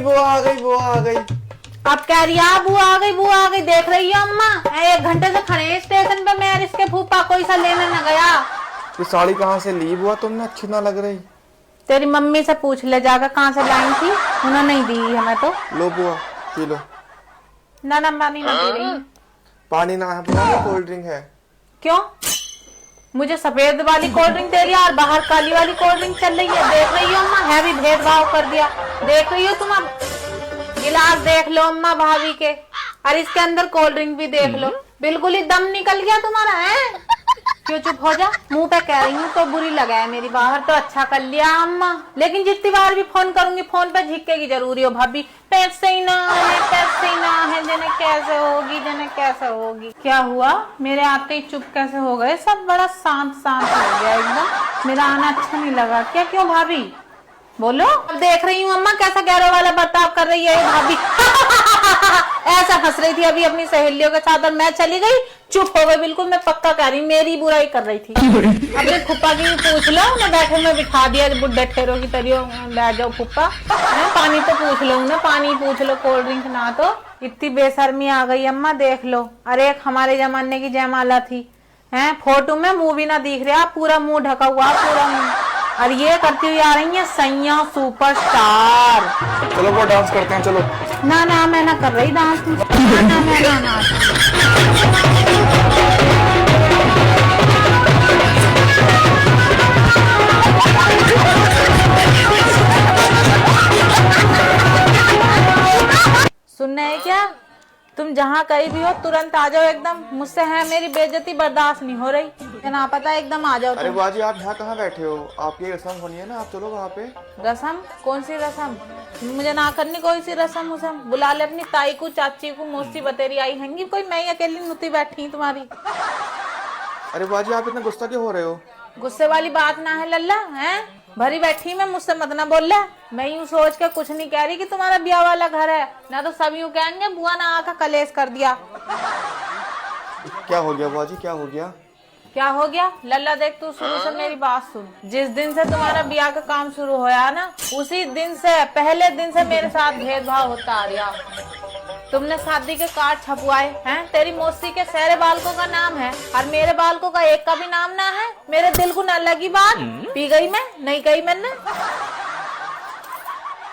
बुआ आ गई, बुआ आ गई। अब कह रही है बुआ आ गई, बुआ आ गई। देख रही है अम्मा, 1 घंटे से खड़े हैं स्टेशन पे मैं और इसके फूफा, कोई सा लेने न गया। ये साड़ी कहाँ से ली बुआ तुमने? अच्छी ना लग रही। तेरी मम्मी से पूछ ले जाकर कहाँ से लाई थी, उन्होंने नहीं दी हमें तो। लो बुआ पी लो। ना पानी ना पी रही। पानी ना है बुआ, कोल्ड ड्रिंक है। क्यों? मुझे सफेद वाली कोल्ड ड्रिंक दे रही है और बाहर काली वाली कोल्ड ड्रिंक चल रही है। देख रही हो अम्मा, है भी भेदभाव कर दिया। देख रही हो तुम, अब गिलास देख लो अम्मा भाभी के, और इसके अंदर कोल्ड ड्रिंक भी देख लो। बिल्कुल ही दम निकल गया तुम्हारा है। क्यों चुप हो जा, मुंह पे कह रही हूँ तो बुरी लगा है मेरी। बाहर तो अच्छा कर लिया अम्मा, लेकिन जितनी बार भी फोन करूंगी फोन पे झिक्केगी जरूरी हो भाभी, पैसे ही ना है, पैसे ही ना है, जने कैसे होगी, जने कैसे होगी। क्या हुआ, मेरे आते ही चुप कैसे हो गए सब? बड़ा शांत शांत हो गया एकदम। मेरा आना अच्छा नहीं लगा क्या? क्यों भाभी बोलो। अब देख रही हूँ अम्मा कैसा गैरों वाला बर्ताव कर रही है भाभी। ऐसा हंस रही थी अभी अपनी सहेलियों के साथ और मैं चली गई, चुप हो गई बिल्कुल। मैं पक्का कह रही, मेरी बुराई कर रही थी। अपने फुप्पा की पूछ लो, मैं बैठे में बिठा दिया बुड्ढे ठेरों की तरह। बैठ जाओ फुप्पा, पानी तो पूछ लो ना, पानी पूछ लो, कोल्ड ड्रिंक ना। तो इतनी बेशर्मी आ गई अम्मा, देख लो। अरे एक हमारे जमाने की जयमाला थी, है फोटो में मुंह भी ना दिख रहा, पूरा मुंह ढका हुआ, पूरा मुंह। और ये करती हुई आ रही है सैया सुपरस्टार। चलो वो डांस करते हैं, चलो। ना मैं ना कर रही डांस। ना मैं ना। सुनना है क्या? तुम जहाँ कहीं भी हो तुरंत आ जाओ एकदम। मुझसे है मेरी बेइज्जती बर्दाश्त नहीं हो रही, ना पता एकदम आ जाओ। अरे बुआ जी आप यहाँ कहाँ बैठे हो? आपकी रस्म होनी है ना, आप चलो वहाँ पे। रस्म? कौन सी रस्म? मुझे ना करनी कोई सी रस्म उसम। बुला ले अपनी ताई को, चाची को, मौसी बतेरी आई हैंगी कोई, मैं ही अकेली नुती बैठी तुम्हारी। अरे बुआ जी आप इतना गुस्सा क्यों हो रहे हो? गुस्से वाली बात ना है लल्ला, है भरी बैठी मैं, मुझसे मत ना बोल ले। मैं यूँ सोच के कुछ नहीं कह रही कि तुम्हारा ब्याह वाला घर है, ना तो सब यूँ कहेंगे बुआ ने आकर कलेश कर दिया। क्या हो गया बुआ जी, क्या हो गया? क्या हो गया लल्ला? देख तू शुरू से मेरी बात सुन। जिस दिन से तुम्हारा ब्याह का काम शुरू होया ना, उसी दिन से, पहले दिन से मेरे साथ भेदभाव होता आ रहा। तुमने शादी के कार्ड छपवाए हैं, तेरी मौसी के सारे बालकों का नाम है और मेरे बालकों का एक का भी नाम ना है। मेरे दिल को न लगी बात, पी गई मैं, नहीं कही मैंने।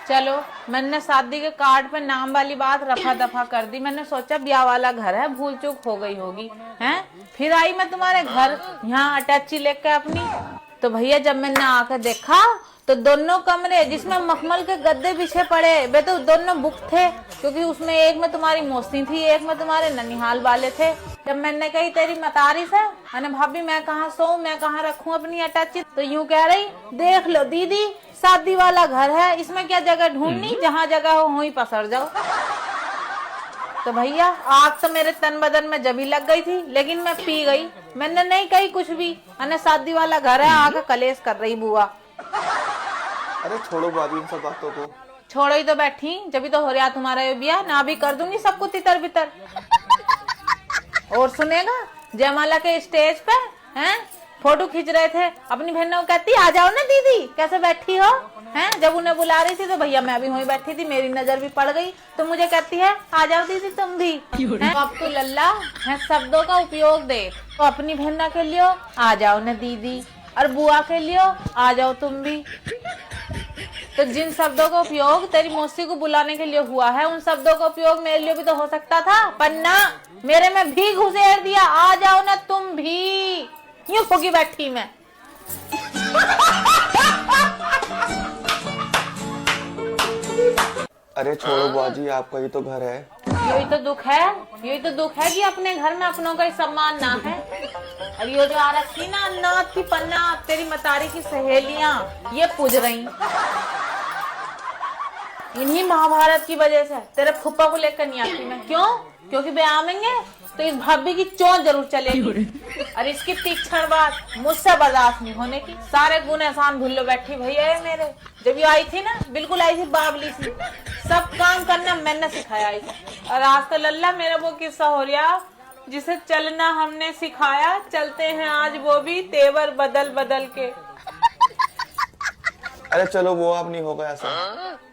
चलो मैंने शादी के कार्ड पे नाम वाली बात रफा दफा कर दी। मैंने सोचा ब्याह वाला घर है, भूल चूक हो गई होगी, हैं? फिर आई मैं तुम्हारे घर, यहाँ अटैची लेके अपनी। तो भैया जब मैंने आकर देखा तो दोनों कमरे जिसमें मखमल के गद्दे बिछे पड़े, वे तो दोनों बुक थे, क्योंकि उसमें एक में तुम्हारी मौसी थी, एक में तुम्हारे ननिहाल वाले थे। जब मैंने कही तेरी मतारी से, अरे भाभी मैं कहाँ सोऊं, मैं कहाँ रखूं अपनी अटैची, तो यूं कह रही, देख लो दीदी शादी वाला घर है, इसमें क्या जगह ढूंढनी, जहाँ जगह हो वहीं पसर जाओ। तो भैया आग तो मेरे तन बदन में जभी लग गई थी, लेकिन मैं पी गई, मैंने नहीं कही कुछ भी। अने शादी वाला घर है, आके कलेश कर रही बुआ। अरे छोड़ो बुआ जी इन सब बातों को। छोड़ो ही तो बैठी, जब तो हो रहा तुम्हारा ये ब्याह, ना भी कर दूंगी सबको तितर बितर। और सुनेगा, जयमाला के स्टेज पे हैं फोटो खींच रहे थे, अपनी बहनों को कहती आ जाओ ना दीदी, कैसे बैठी हो, हैं? जब उन्हें बुला रही थी तो भैया मैं भी वहीं बैठी थी, मेरी नजर भी पड़ गई तो मुझे कहती है आ जाओ दीदी तुम भी। तो अब तो लल्ला है शब्दों का उपयोग दे, तो अपनी बहना के लिए आ जाओ ना दीदी, और बुआ के लिए आ जाओ तुम भी। तो जिन शब्दों का उपयोग तेरी मौसी को बुलाने के लिए हुआ है, उन शब्दों का उपयोग मेरे लिए भी तो हो सकता था, पन्ना मेरे में भी घुसेड़ दिया, आ जाओ ना तुम भी। यूं फुकी बैठी मैं। अरे छोड़ो बुआ जी, आपका ही तो घर है। यही तो दुख है, यही तो दुख है कि अपने घर में अपनों का सम्मान ना है। और ये जो आ रखी ना नाथ की पन्ना, तेरी मतारी की सहेलियां ये पूज रही, इन्हीं महाभारत की वजह से तेरे फुप्पा को लेकर नहीं आती मैं। क्यों? क्योंकि वे आवेंगे तो इस भाभी की चोट जरूर चलेगी, और इसकी तीक्ष्ण बात मुझसे बर्दाश्त नहीं होने की। सारे गुण एहसान भूल लो बैठी भैया है मेरे। जब ये आई थी ना, बिल्कुल आई थी बाबली सी, सब काम करना मैंने सिखाया इसे। और आज तो लल्ला मेरा वो किस्सा हो रहा, जिसे चलना हमने सिखाया, चलते हैं आज वो भी तेवर बदल बदल के। अरे चलो वो अब नहीं होगा ऐसा।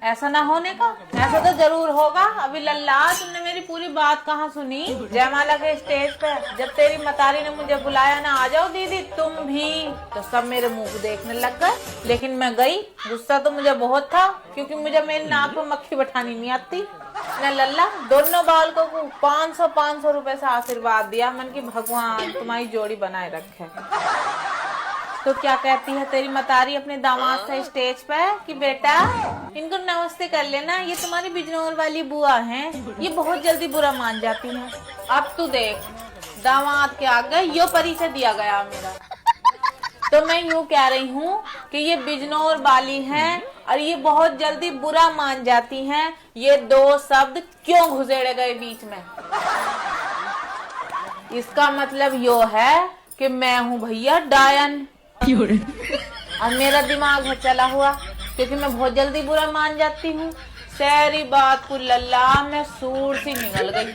ऐसा ना होने का, ऐसा तो जरूर होगा। अभी लल्ला तुमने मेरी पूरी बात कहाँ सुनी? जयमाला के स्टेज पे जब तेरी मतारी ने मुझे बुलाया ना, आ जाओ दीदी तुम भी, तो सब मेरे मुंह को देखने लग गए। लेकिन मैं गई, गुस्सा तो मुझे बहुत था क्योंकि मुझे मेरी नाक पे मक्खी बैठानी नहीं आती। मैं लल्ला दोनों बालकों को 500 रुपए से आशीर्वाद दिया, मन की भगवान तुम्हारी जोड़ी बनाए रखे। तो क्या कहती है तेरी मतारी अपने दामाद से स्टेज पे कि बेटा इनको नमस्ते कर लेना, ये तुम्हारी बिजनौर वाली बुआ हैं, ये बहुत जल्दी बुरा मान जाती हैं। अब तू देख, दामाद के आगे यो परिचय दिया गया मेरा। तो मैं यूँ कह रही हूँ कि ये बिजनौर वाली हैं और ये बहुत जल्दी बुरा मान जाती हैं। ये दो शब्द क्यों घुसेड़े गए बीच में? इसका मतलब यो है कि मैं हूँ भैया डायन और मेरा दिमाग है चला हुआ, क्योंकि मैं बहुत जल्दी बुरा मान जाती हूँ। सारी बात को लल्ला मैं सूर सी निकल गई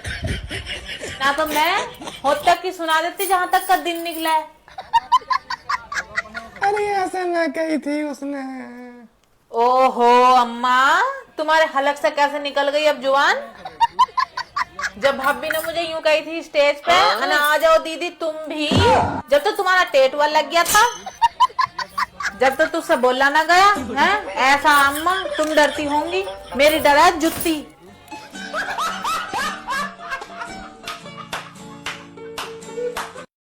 ना, तो मैं होद तक की सुना देती जहाँ तक का दिन निकला है। अरे ऐसा ना कही थी उसने। ओहो अम्मा, तुम्हारे हलक से कैसे निकल गई अब जुबान? जब भाभी ने मुझे यूं कही थी स्टेज पे, ना आ जाओ दीदी तुम भी, जब तो तुम्हारा टेटुआ लग गया था, जब तो तुझसे बोला ना गया है। ऐसा अम्मा तुम डरती होंगी, मेरी डर है जुत्ती।